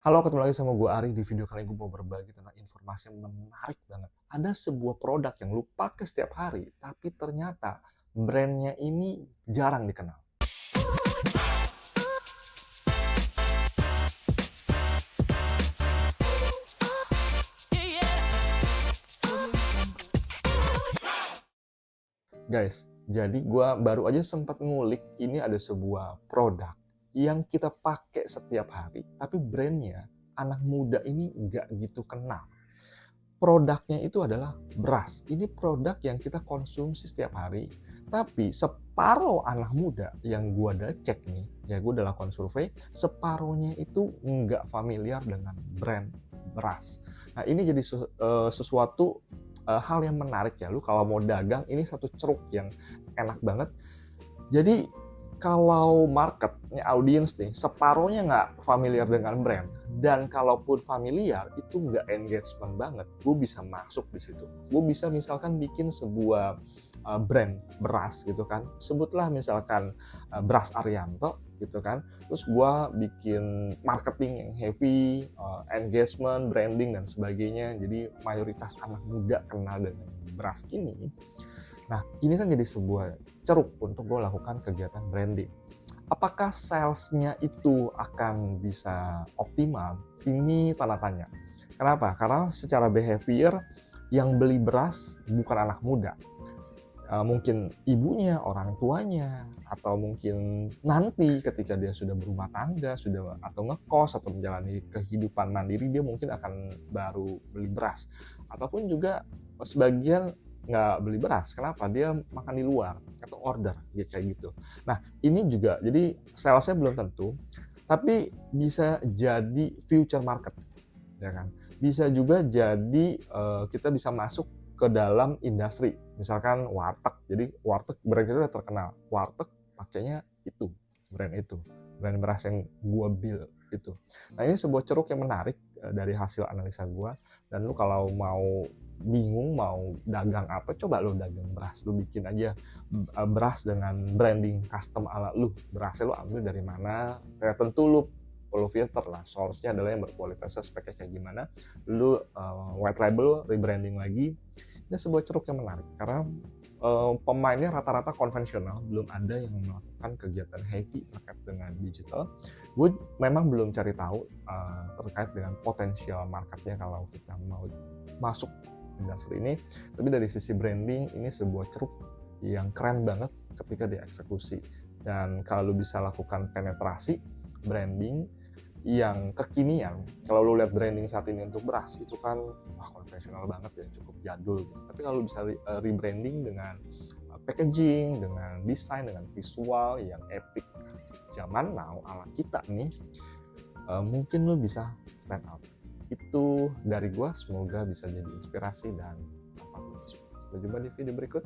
Halo, ketemu lagi sama gue Ari. Di video kali ini gue mau berbagi tentang informasi yang menarik banget. Ada sebuah produk yang lu pakai setiap hari, tapi ternyata brandnya ini jarang dikenal. Guys, jadi gue baru aja sempat ngulik, ini ada sebuah produk yang kita pakai setiap hari, tapi brandnya anak muda ini nggak gitu kenal. Produknya itu adalah beras. Ini produk yang kita konsumsi setiap hari, tapi separuh anak muda yang gue udah cek nih, ya gue udah lakukan survei, separuhnya itu nggak familiar dengan brand beras. Nah ini jadi sesuatu hal yang menarik ya. Lu kalau mau dagang, ini satu ceruk yang enak banget. Jadi kalau marketnya audiens nih, separuhnya nggak familiar dengan brand. Dan kalaupun familiar, itu nggak engagement banget. Gue bisa masuk di situ. Gue bisa misalkan bikin sebuah brand beras gitu kan. Sebutlah misalkan beras Arianto gitu kan. Terus gue bikin marketing yang heavy, engagement, branding dan sebagainya. Jadi mayoritas anak muda kenal dengan beras ini. Nah, ini kan jadi sebuah ceruk untuk gue lakukan kegiatan branding. Apakah salesnya itu akan bisa optimal? Ini tanda tanya. Kenapa? Karena secara behavior yang beli beras bukan anak muda. Mungkin ibunya, orang tuanya, atau mungkin nanti ketika dia sudah berumah tangga, sudah atau ngekos atau menjalani kehidupan mandiri, dia mungkin akan baru beli beras. Ataupun juga sebagian nggak beli beras. Kenapa? Dia makan di luar atau order kayak gitu. Nah ini juga jadi salesnya belum tentu, tapi bisa jadi future market, ya kan? Bisa juga jadi kita bisa masuk ke dalam industri, misalkan warteg. Jadi warteg brand itu udah terkenal. Warteg pakainya itu, brand beras yang gua build itu. Nah ini sebuah ceruk yang menarik dari hasil analisa gua. Dan lu kalau mau bingung mau dagang apa, coba lu dagang beras. Lu bikin aja beras dengan branding custom ala lu. Berasnya lu ambil dari mana, ya tentu lu perlu filter lah, source-nya adalah yang berkualitas, speknya kayak gimana. Lu white label, rebranding lagi. Ini sebuah ceruk yang menarik karena pemainnya rata-rata konvensional, belum ada yang melakukan kegiatan heavy terkait dengan digital. Gue memang belum cari tahu terkait dengan potensial marketnya kalau kita mau masuk industri ini, tapi dari sisi branding ini sebuah ceruk yang keren banget ketika dieksekusi. Dan kalau lu bisa lakukan penetrasi branding yang kekinian, kalau lu lihat branding saat ini untuk beras itu kan konvensional banget ya, cukup jadul gitu. Tapi kalau bisa rebranding dengan packaging, dengan desain, dengan visual yang epic zaman now ala kita nih, mungkin lu bisa stand out. Itu dari gua, semoga bisa jadi inspirasi dan bermanfaat. Sampai jumpa di video berikut.